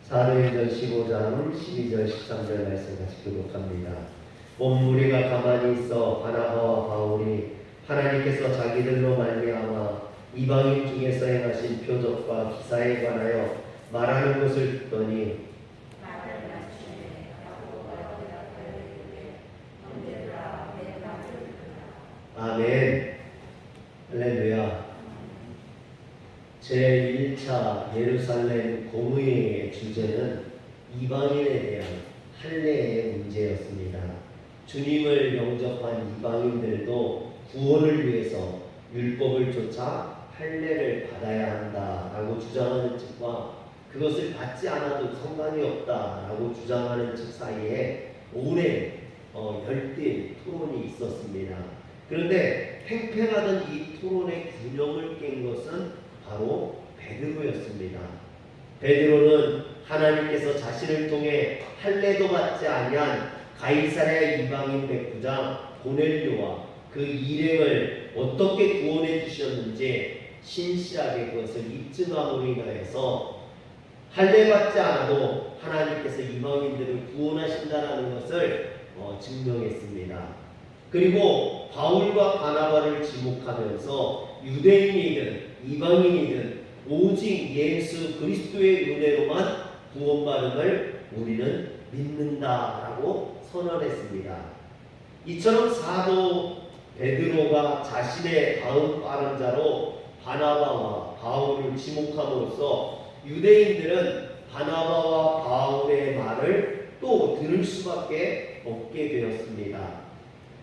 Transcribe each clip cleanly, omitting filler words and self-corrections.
사도행전 15장 12절 13절 말씀 같이 교독합니다. 우리가 가만히 있어 바나바와 바울이 하나님께서 자기들로 말미암아 이방인 중에서 행하신 표적과 기사에 관하여 말하는 것을 듣더니 아멘. 할렐루야. 제1차 예루살렘 공의회의 주제는 이방인에 대한 할례의 문제였습니다. 주님을 영접한 이방인들도 구원을 위해서 율법을 쫓아 할례를 받아야 한다라고 주장하는 측과 그것을 받지 않아도 상관이 없다라고 주장하는 측 사이에 오랜 열띤 토론이 있었습니다. 그런데 팽팽하던 이 토론의 균형을 깬 것은 바로 베드로였습니다. 베드로는 하나님께서 자신을 통해 할례도 받지 아니한 가이사랴 이방인 백부장 고넬료와 그 일행을 어떻게 구원해 주셨는지 신실하게 그것을 입증함으로 인하여서 할례 받지 않아도 하나님께서 이방인들을 구원하신다는 것을 증명했습니다. 그리고 바울과 바나바를 지목하면서 유대인이든 이방인이든 오직 예수 그리스도의 은혜로만 구원받음을 우리는 믿는다라고 선언했습니다. 이처럼 사도 베드로가 자신의 다음 빠른자로 바나바와 바울을 지목함으로써 유대인들은 바나바와 바울의 말을 또 들을 수밖에 없게 되었습니다.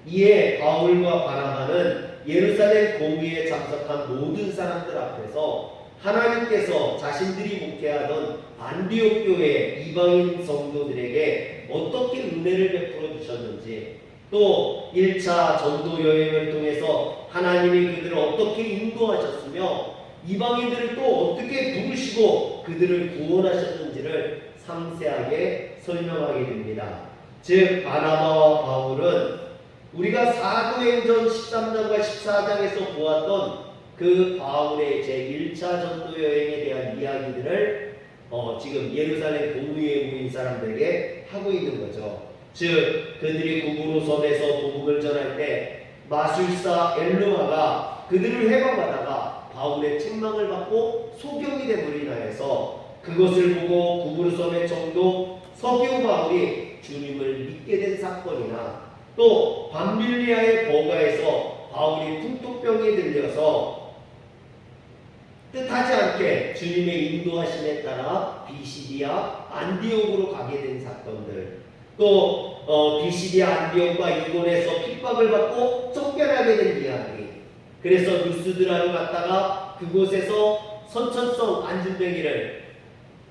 이에 바울과 바나바는 예루살렘 공의에 참석한 모든 사람들 앞에서 하나님께서 자신들이 목회하던 안디옥 교회 이방인 성도들에게 어떻게 은혜를 베풀어 주셨는지, 또 1차 전도 여행을 통해서 하나님이 그들을 어떻게 인도하셨으며 이방인들을 또 어떻게 부르시고 그들을 구원하셨는지를 상세하게 설명하게 됩니다. 즉 바나바와 바울은 우리가 사도행전 13장과 14장에서 보았던 그 바울의 제1차 전도 여행에 대한 이야기들을 지금 예루살렘 공의회에 모인 사람들에게 하고 있는 거죠. 즉 그들이 구브로 섬에서 복음을 전할 때 마술사 엘루마가 그들을 해방하다가 바울의 책망을 받고 소경이 됨으로 인하여서 그것을 보고 구브로 섬의 정도 서기오 바울이 주님을 믿게 된 사건이나 또 밤빌리아의 버가에서 바울이 퉁퉁병에 들려서 뜻하지 않게 주님의 인도하심에 따라 비시디아 안디옥으로 가게 된 사건들, 또 비시디아 안디옥과 이곤에서 핍박을 받고 쫓겨나게 된 이야기, 그래서 루스드라로 갔다가 그곳에서 선천성 안진뱅이를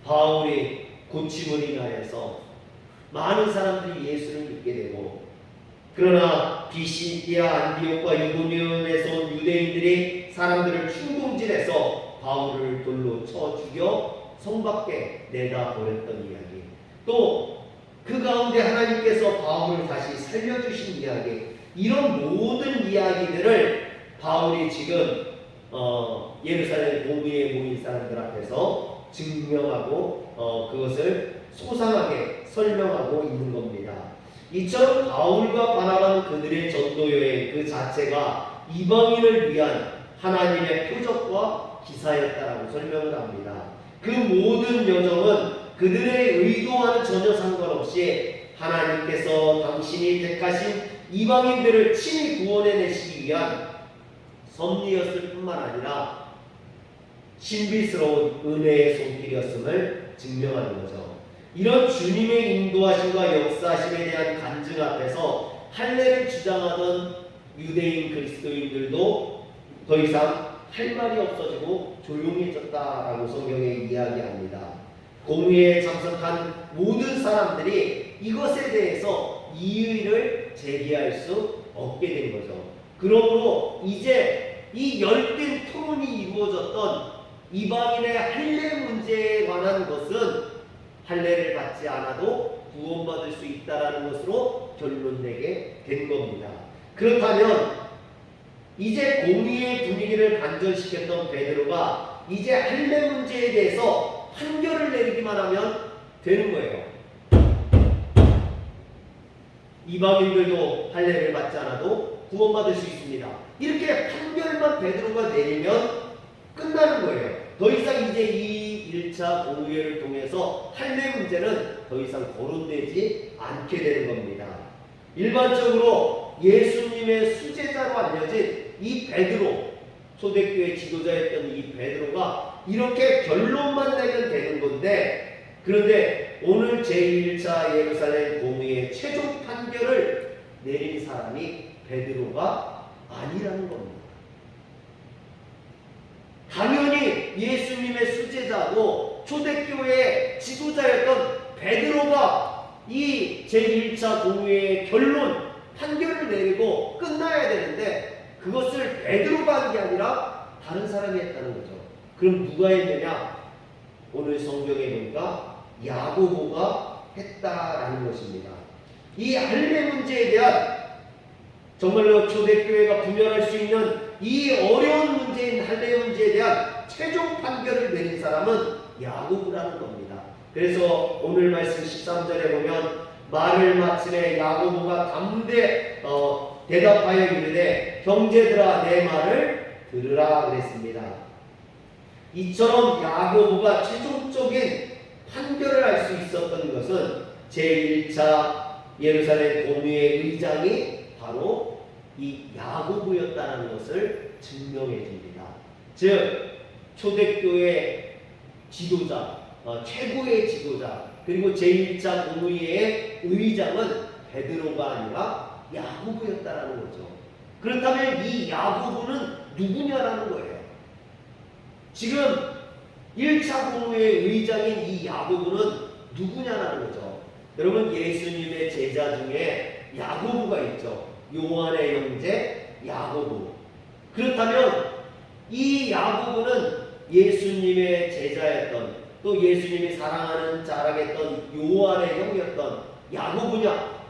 바울이 고침을 인하여서 많은 사람들이 예수를 믿게 되고, 그러나 비시디아 안디옥과 이고니온에서 온 유대인들이 사람들을 충동질해서 바울을 돌로 쳐 죽여 성 밖에 내다 버렸던 이야기, 또 그 가운데 하나님께서 바울을 다시 살려주신 이야기, 이런 모든 이야기들을 바울이 지금 예루살렘 공의회에 모인 사람들 앞에서 증명하고 그것을 소상하게 설명하고 있는 겁니다. 이처럼 바울과 바나바는 그들의 전도 여행 그 자체가 이방인을 위한 하나님의 표적과 기사였다라고 설명을 합니다. 그 모든 여정은 그들의 의도와는 전혀 상관없이 하나님께서 당신이 택하신 이방인들을 친히 구원해내시기 위한 섭리였을 뿐만 아니라 신비스러운 은혜의 손길이었음을 증명하는 거죠. 이런 주님의 인도하심과 역사하심에 대한 간증 앞에서 할례를 주장하던 유대인 그리스도인들도 더 이상 할 말이 없어지고 조용해졌다라고 성경에 이야기합니다. 공의회에 참석한 모든 사람들이 이것에 대해서 이의를 제기할 수 없게 된 거죠. 그러므로 이제 이 열띤 토론이 이루어졌던 이방인의 할례 문제에 관한 것은 할례를 받지 않아도 구원받을 수 있다라는 것으로 결론내게 된 겁니다. 그렇다면 이제 공의의 분위기를 반전시켰던 베드로가 이제 할례 문제에 대해서 판결을 내리기만 하면 되는 거예요. 이방인들도 할례를 받지 않아도 구원받을 수 있습니다. 이렇게 판결만 베드로가 내리면 끝나는 거예요. 더 이상 이제 이 1차 공의회를 통해서 할례 문제는 더 이상 거론되지 않게 되는 겁니다. 일반적으로 예수님의 수제자로 알려진 이 베드로, 초대교회 지도자였던 이 베드로가 이렇게 결론만 내면 되는 건데, 그런데 오늘 제1차 예루살렘 공의의 최종 판결을 내린 사람이 베드로가 아니라는 겁니다. 당연히 예수님의 수제자고 초대교회의 지도자였던 베드로가 이 제1차 공의의 결론, 판결을 내리고 끝나야 되는데 그것을 베드로가 한 게 아니라 다른 사람이 했다는 거죠. 그럼 누가 했느냐? 오늘 성경에 보니까 야고보가 했다라는 것입니다. 이 할례 문제에 대한 정말로 초대교회가 분별할 수 있는 이 어려운 문제인 할례 문제에 대한 최종 판결을 내린 사람은 야고보라는 겁니다. 그래서 오늘 말씀 13절에 보면 말을 마침에 야고보가 대답하여 이르되 형제들아 내 말을 들으라 그랬습니다. 이처럼 야고보가 최종적인 판결을 할 수 있었던 것은 제1차 예루살렘 공의회 의장이 바로 이 야고보였다는 것을 증명해 줍니다. 즉 초대교회 지도자, 최고의 지도자, 그리고 제1차 공의회의 의장은 베드로가 아니라 야고보였다는 거죠. 그렇다면 이 야고보는 누구냐라는 거예요. 지금 1차 공의회의 의장인 이 야고보는 누구냐라는 거죠. 여러분, 예수님의 제자 중에 야고보가 있죠. 요한의 형제 야고보. 그렇다면 이 야고보는 예수님의 제자였던, 또 예수님이 사랑하는 자랑했던 요한의 형이었던 야고보냐?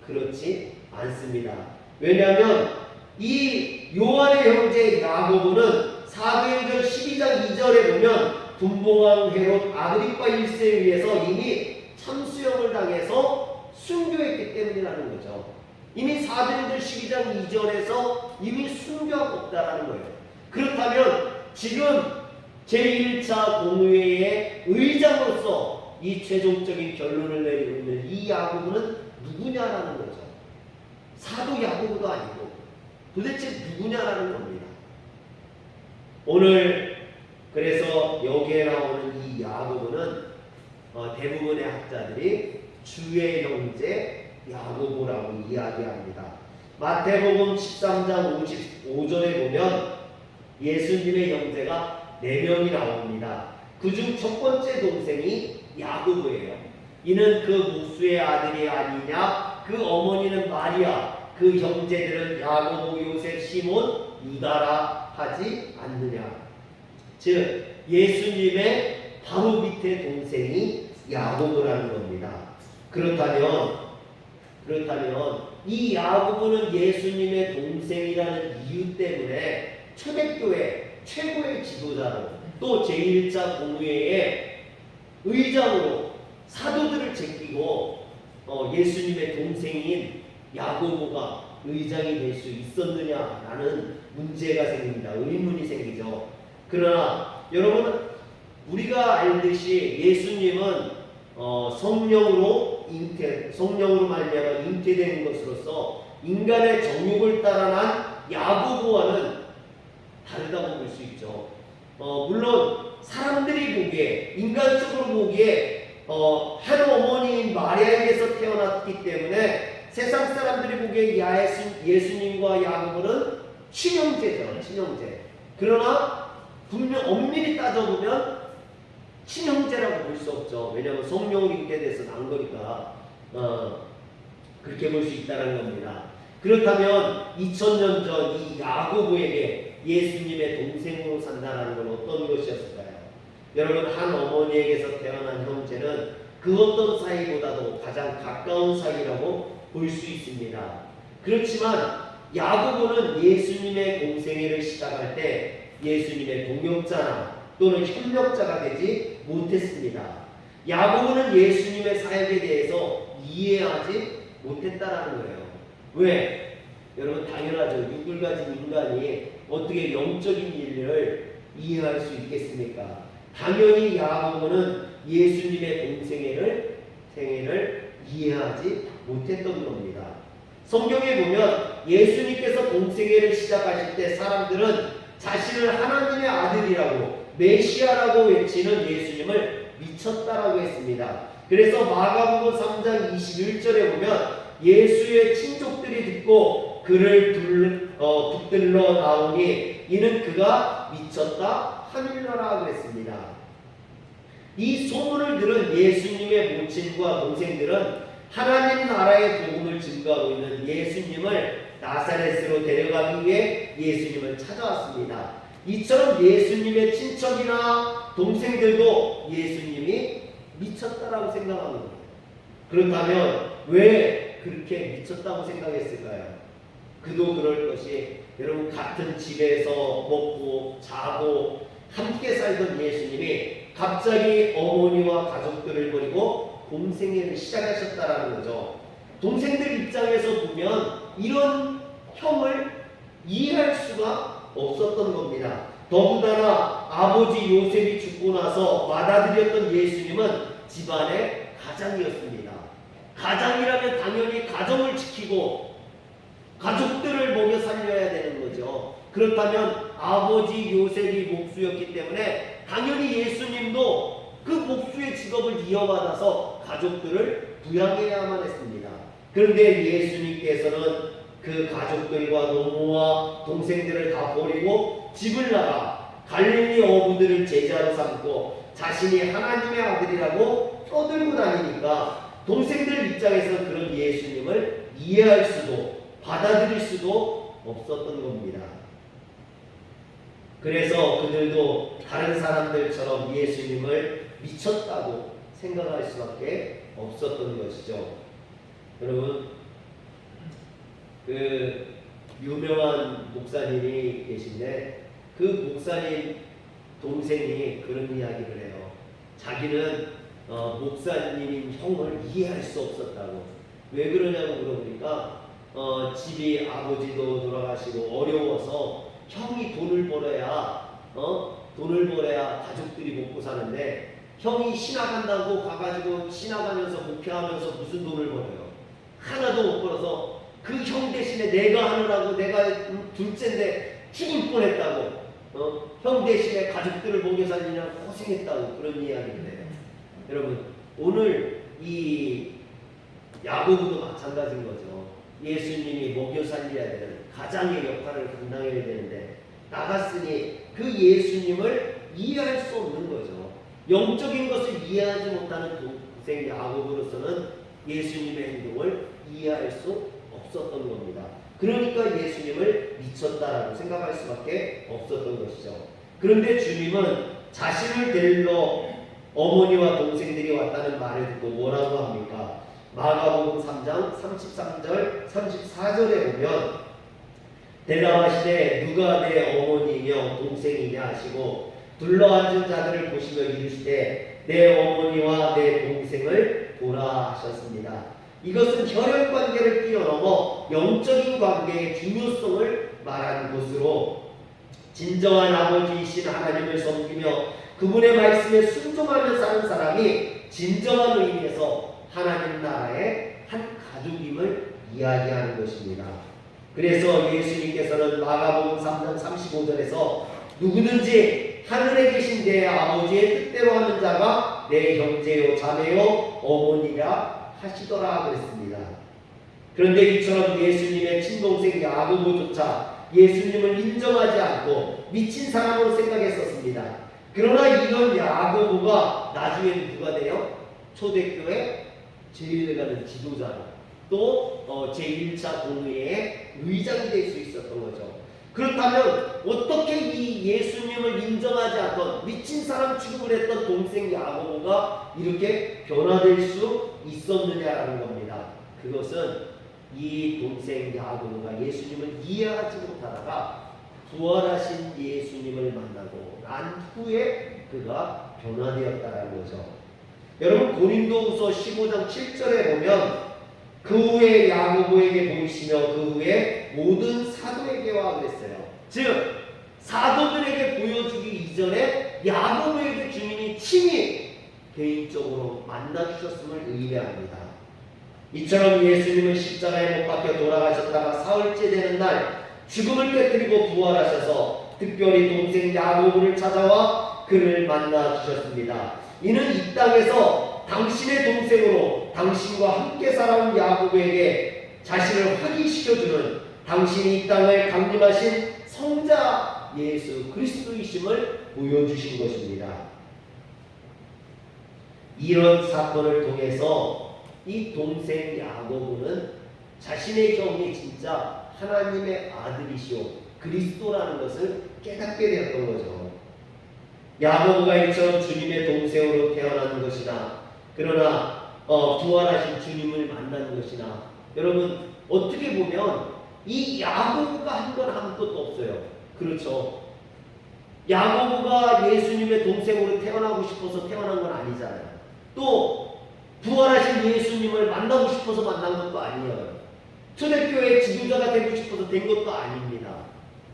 그렇지 않습니다. 왜냐하면 이 요한의 형제 야고보는 사도행전 12장 2절에 보면 분봉왕 헤롯 아그리파 1세에 의해서 이미 참수형을 당해서 순교했기 때문이라는 거죠. 이미 사도행전 12장 2절에서 이미 순교하고 없다라는 거예요. 그렇다면 지금 제1차 공의회의 의장으로서 이 최종적인 결론을 내리고 있는 이 야고보는 누구냐라는 거죠. 사도 야고보도 아니고 도대체 누구냐라는 겁니다. 오늘 그래서 여기에 나오는 이 야고보는 대부분의 학자들이 주의 형제 야고보라고 이야기합니다. 마태복음 13장 55절에 보면 예수님의 형제가 4명이 나옵니다. 그중 첫 번째 동생이 야고보예요. 이는 그 목수의 아들이 아니냐? 그 어머니는 마리아, 그 형제들은 야고보, 요셉, 시몬, 유다라 하지 않느냐. 즉 예수님의 바로 밑에 동생이 야고보라는 겁니다. 그렇다면 이 야고보는 예수님의 동생이라는 이유 때문에 초대교회 최고의 지도자로, 또 제1차 공의회의 의장으로 사도들을 제끼고 예수님의 동생인 야고보가 의장이 될 수 있었느냐라는 문제가 생깁니다. 의문이 생기죠. 그러나 여러분, 우리가 알듯이 예수님은 성령으로 말미암아 잉태된 것으로서 인간의 정욕을 따라 난 야고보와는 다르다고 볼 수 있죠. 물론 사람들이 보기에, 인간적으로 보기에 한 어머니인 마리아에게서 태어났기 때문에 세상 사람들이 보기에 예수님과 야고보는 친형제죠. 친형제. 그러나 분명 엄밀히 따져보면 친형제라고 볼 수 없죠. 왜냐하면 성령을 잉태돼서 난 거니까 그렇게 볼 수 있다는 겁니다. 그렇다면 2000년 전 이 야고보에게 예수님의 동생으로 산다는 건 어떤 것이었을까요? 여러분, 한 어머니에게서 태어난 형제는 그 어떤 사이보다도 가장 가까운 사이라고 볼 수 있습니다. 그렇지만 야고보는 예수님의 공생애를 시작할 때 예수님의 동역자나 또는 협력자가 되지 못했습니다. 야고보는 예수님의 사역에 대해서 이해하지 못했다라는 거예요. 왜? 여러분 당연하죠. 육을 가진 인간이 어떻게 영적인 일을 이해할 수 있겠습니까? 당연히 야고보는 예수님의 동생애를 이해하지 못했던 겁니다. 성경에 보면 예수님께서 동생애를 시작하실 때 사람들은 자신을 하나님의 아들이라고 메시아라고 외치는 예수님을 미쳤다라고 했습니다. 그래서 마가복음 3장 21절에 보면 예수의 친족들이 듣고 그를 붙들러 나오니 이는 그가 미쳤다 하늘나라 그랬습니다. 이 소문을 들은 예수님의 모친과 동생들은 하나님 나라의 복음을 증거하고 있는 예수님을 나사렛으로 데려가기 위해 예수님을 찾아왔습니다. 이처럼 예수님의 친척이나 동생들도 예수님이 미쳤다라고 생각하는 거예요. 그렇다면 왜 그렇게 미쳤다고 생각했을까요? 그도 그럴 것이 여러분 같은 집에서 먹고 자고 함께 살던 예수님이 갑자기 어머니와 가족들을 버리고 동생애를 시작하셨다라는 거죠. 동생들 입장에서 보면 이런 형을 이해할 수가 없었던 겁니다. 더군다나 아버지 요셉이 죽고 나서 받아들였던 예수님은 집안의 가장이었습니다. 가장이라면 당연히 가정을 지키고 가족들을 먹여 살려야 되는 거죠. 그렇다면 아버지 요셉이 목수였기 때문에 당연히 예수님도 그 목수의 직업을 이어받아서 가족들을 부양해야만 했습니다. 그런데 예수님께서는 그 가족들과 노모와 동생들을 다 버리고 집을 나가 갈릴리 어부들을 제자로 삼고 자신이 하나님의 아들이라고 떠들고 다니니까 동생들 입장에서 그런 예수님을 이해할 수도 받아들일 수도 없었던 겁니다. 그래서 그들도 다른 사람들처럼 예수님을 미쳤다고 생각할 수밖에 없었던 것이죠. 여러분, 그 유명한 목사님이 계신데 그 목사님 동생이 그런 이야기를 해요. 자기는 목사님인 형을 이해할 수 없었다고. 왜 그러냐고 물어보니까 집이 아버지도 돌아가시고 어려워서 형이 돈을 벌어야 가족들이 먹고 사는데 형이 신학한다고 가가지고 신학하면서 목회하면서 무슨 돈을 벌어요? 하나도 못 벌어서 그 형 대신에 내가 하느라고 내가 둘째인데 죽을 뻔했다고 형 대신에 가족들을 먹여 살리냐고 고생했다고 그런 이야기를 해요. 여러분 오늘 이 야고보도 마찬가지인 거죠. 예수님이 먹여 살려야 되는 가장의 역할을 감당해야 되는데 나갔으니 그 예수님을 이해할 수 없는 거죠. 영적인 것을 이해하지 못하는 동생 야고보로서는 예수님의 행동을 이해할 수 없었던 겁니다. 그러니까 예수님을 미쳤다라고 생각할 수밖에 없었던 것이죠. 그런데 주님은 자신을 데리러 어머니와 동생들이 왔다는 말을 듣고 뭐라고 합니까? 마가복음 3장 33절 34절에 보면 대답하시되 누가 내 어머니며 동생이냐 하시고 둘러앉은 자들을 보시며 이르시되 내 어머니와 내 동생을 보라 하셨습니다. 이것은 혈연 관계를 뛰어넘어 영적인 관계의 중요성을 말하는 것으로 진정한 아버지이신 하나님을 섬기며 그분의 말씀에 순종하며 사는 사람이 진정한 의미에서 하나님 나라의 한 가족임을 이야기하는 것입니다. 그래서 예수님께서는 마가복음 3장 35절에서 누구든지 하늘에 계신 내 아버지의 뜻대로 하는 자가 내 형제요 자매요 어머니라 하시더라 그랬습니다. 그런데 이처럼 예수님의 친동생 야고보조차 예수님을 인정하지 않고 미친 사람으로 생각했었습니다. 그러나 이런 야고보가 나중에 누가 돼요? 초대교회 제1가는 지도자로 또 제1차 공의회의 의장이 될 수 있었던 거죠. 그렇다면 어떻게 이 예수님을 인정하지 않던 미친 사람 취급을 했던 동생 야고보가 이렇게 변화될 수 있었느냐라는 겁니다. 그것은 이 동생 야고보가 예수님을 이해하지 못하다가 부활하신 예수님을 만나고 난 후에 그가 변화되었다는 거죠. 여러분 고린도후서 15장 7절에 보면 그 후에 야고보에게 보이시며 그 후에 모든 사도에게와 그랬어요. 즉 사도들에게 보여주기 이전에 야고보에게 주님이 친히 개인적으로 만나주셨음을 의미합니다. 이처럼 예수님은 십자가에 못 박혀 돌아가셨다가 사흘째 되는 날 죽음을 깨뜨리고 부활하셔서 특별히 동생 야고보를 찾아와 그를 만나 주셨습니다. 이는 이 땅에서 당신의 동생으로 당신과 함께 살아온 야고보에게 자신을 확인시켜주는 당신이 이 땅을 강림하신 성자 예수 그리스도이심을 보여주신 것입니다. 이런 사건을 통해서 이 동생 야고보는 자신의 형이 진짜 하나님의 아들이시오 그리스도라는 것을 깨닫게 되었던 거죠. 야고보가 이처럼 주님의 동생으로 태어난 것이나 그러나 부활하신 주님을 만난 것이나 여러분 어떻게 보면 이 야고보가 한 건 아무것도 없어요. 그렇죠. 야고보가 예수님의 동생으로 태어나고 싶어서 태어난 건 아니잖아요. 또 부활하신 예수님을 만나고 싶어서 만난 것도 아니에요. 초대교회 지도자가 되고 싶어서 된 것도 아닙니다.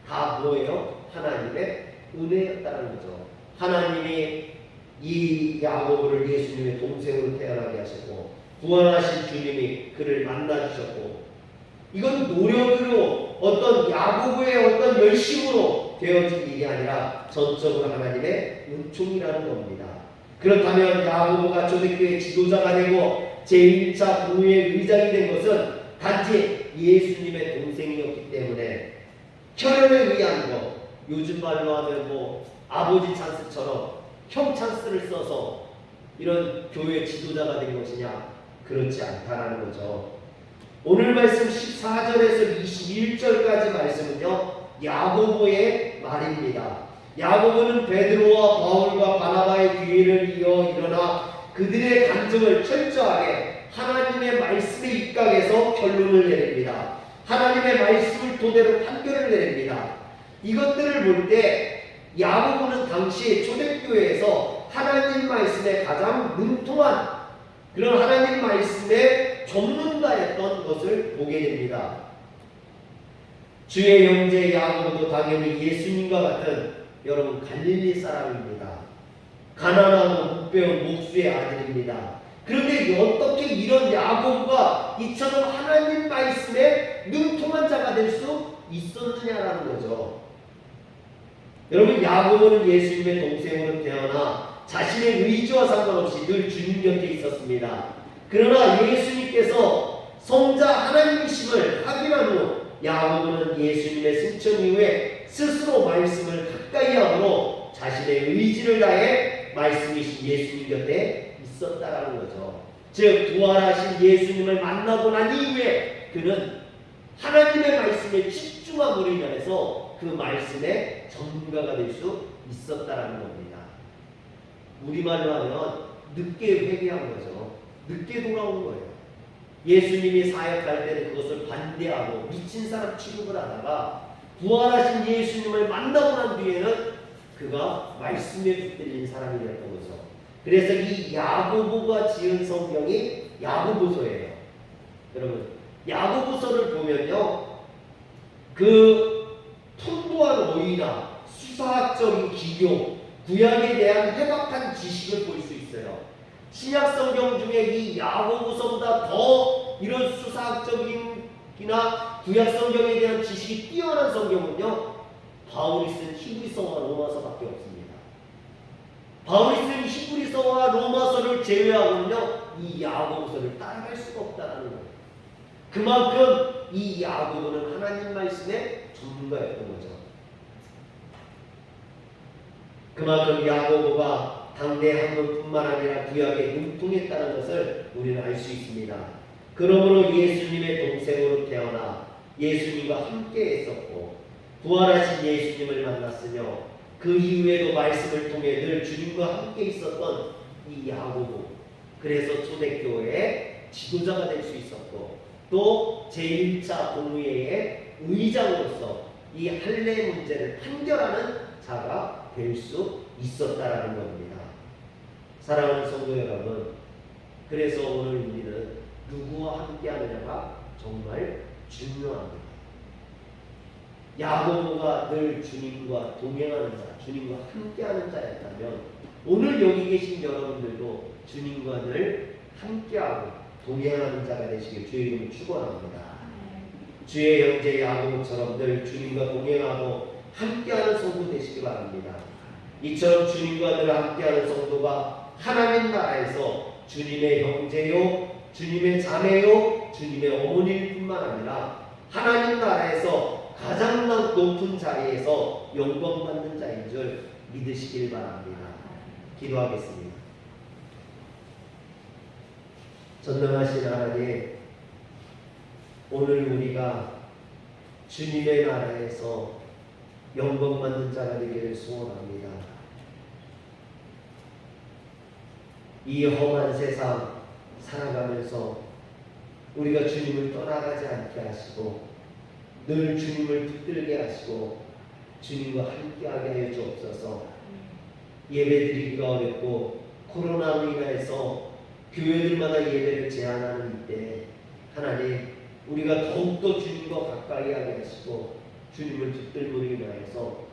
다 뭐예요? 하나님의 은혜였다는 거죠. 하나님이 이 야고보를 예수님의 동생으로 태어나게 하시고 부활하신 주님이 그를 만나주셨고 이건 노력으로 어떤 야고보의 어떤 열심으로 되어진 일이 아니라 전적으로 하나님의 은총이라는 겁니다. 그렇다면 야고보가 초대교회 지도자가 되고 제1차 공의회 의장이 된 것은 단지 예수님의 동생이었기 때문에 혈연에 의한 것, 요즘 말로 하면 아버지 찬스처럼 형 찬스를 써서 이런 교회 지도자가 된 것이냐? 그렇지 않다라는 거죠. 오늘 말씀 14절에서 21절까지 말씀은요 야고보의 말입니다. 야고보는 베드로와 바울과 바나바의 뒤를 이어 일어나 그들의 간증을 철저하게 하나님의 말씀에 입각해서 결론을 내립니다. 하나님의 말씀을 토대로 판결을 내립니다. 이것들을 볼 때 야고보는 당시 초대교회에서 하나님 말씀에 가장 능통한 그런 하나님 말씀의 전문가였던 것을 보게 됩니다. 주의 형제 야고보도 당연히 예수님과 같은 여러분 갈릴리 사람입니다. 가난하고 못 배운 목수의 아들입니다. 그런데 어떻게 이런 야고보가 이처럼 하나님 말씀에 능통한 자가 될 수 있었느냐라는 거죠. 여러분 야고보는 예수님의 동생으로 태어나 자신의 의지와 상관없이 늘 주님 곁에 있었습니다. 그러나 예수님께서 성자 하나님이심을 확인한 후 야고보는 예수님의 승천 이후에 스스로 말씀을 가까이 함으로 자신의 의지를 다해 말씀이신 예수님 곁에 있었다라는 거죠. 즉 부활하신 예수님을 만나고 난 이후에 그는 하나님의 말씀에 집중함으로 인해서 그 말씀의 전문가가 될 수 있었다라는 겁니다. 우리말로 하면 늦게 회개한 거죠. 늦게 돌아온 거예요. 예수님이 사역할 때는 그것을 반대하고 미친 사람 취급을 하다가 부활하신 예수님을 만나고 난 뒤에는 그가 말씀에 붙들린 사람이 되었던 거죠. 그래서 이 야고보가 지은 성경이 야고보서예요. 여러분 야고보서를 보면요 그 풍부한 어휘나 수사학적인 기교 구약에 대한 해박한 지식을 볼 수 있어요. 신약 성경 중에 이 야고보서보다 더 이런 수사학적인이나 구약 성경에 대한 지식이 뛰어난 성경은요 바울이 쓴 히브리서와 로마서밖에 없습니다. 바울이 쓴 히브리서와 로마서를 제외하고는요 이 야고보서를 따라갈 수가 없다는 거예요. 그만큼 이 야고보는 하나님 말씀의 전문가였던 거죠. 그만큼 야고보가 당대 한문뿐만 아니라 구약에 능통했다는 것을 우리는 알 수 있습니다. 그러므로 예수님의 동생으로 태어나 예수님과 함께 했었고 부활하신 예수님을 만났으며 그 이후에도 말씀을 통해 늘 주님과 함께 있었던 이 야고보, 그래서 초대교회의 지도자가 될 수 있었고 또 제1차 공의회의 의장으로서 이 할례 문제를 판결하는 자가 될 수 있었다라는 겁니다. 사랑하는 성도 여러분, 그래서 오늘 우리는 누구와 함께 하느냐가 정말 중요합니다. 야고보가 늘 주님과 동행하는 자, 주님과 함께하는 자였다면 오늘 여기 계신 여러분들도 주님과 늘 함께하고 동행하는 자가 되시길 주의 이름으로 축원합니다. 주의 형제 야고보처럼 늘 주님과 동행하고 함께하는 성도 되시기 바랍니다. 이처럼 주님과 늘 함께하는 성도가 하나님 나라에서 주님의 형제요, 주님의 자매요, 주님의 어머니일 뿐만 아니라 하나님 나라에서 가장 높은 자리에서 영광받는 자인 줄 믿으시길 바랍니다. 기도하겠습니다. 전능하신 하나님, 오늘 우리가 주님의 나라에서 영광받는 자가 되기를 소원합니다. 이 험한 세상 살아가면서 우리가 주님을 떠나가지 않게 하시고 늘 주님을 붙들게 하시고 주님과 함께하게 하여 주옵소서. 예배드리기가 어렵고 코로나로 인해서 교회들마다 예배를 제한하는 이때 하나님, 우리가 더욱더 주님과 가까이 하게 하시고 주님을 붙들므로 인하여서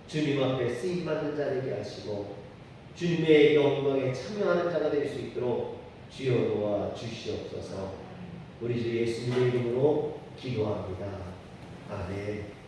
주님 앞에 쓰임받는 자 되게 하시고 주님의 영광에 참여하는 자가 될 수 있도록 주여 도와 주시옵소서. 우리 주 예수님의 이름으로 기도합니다. 아멘.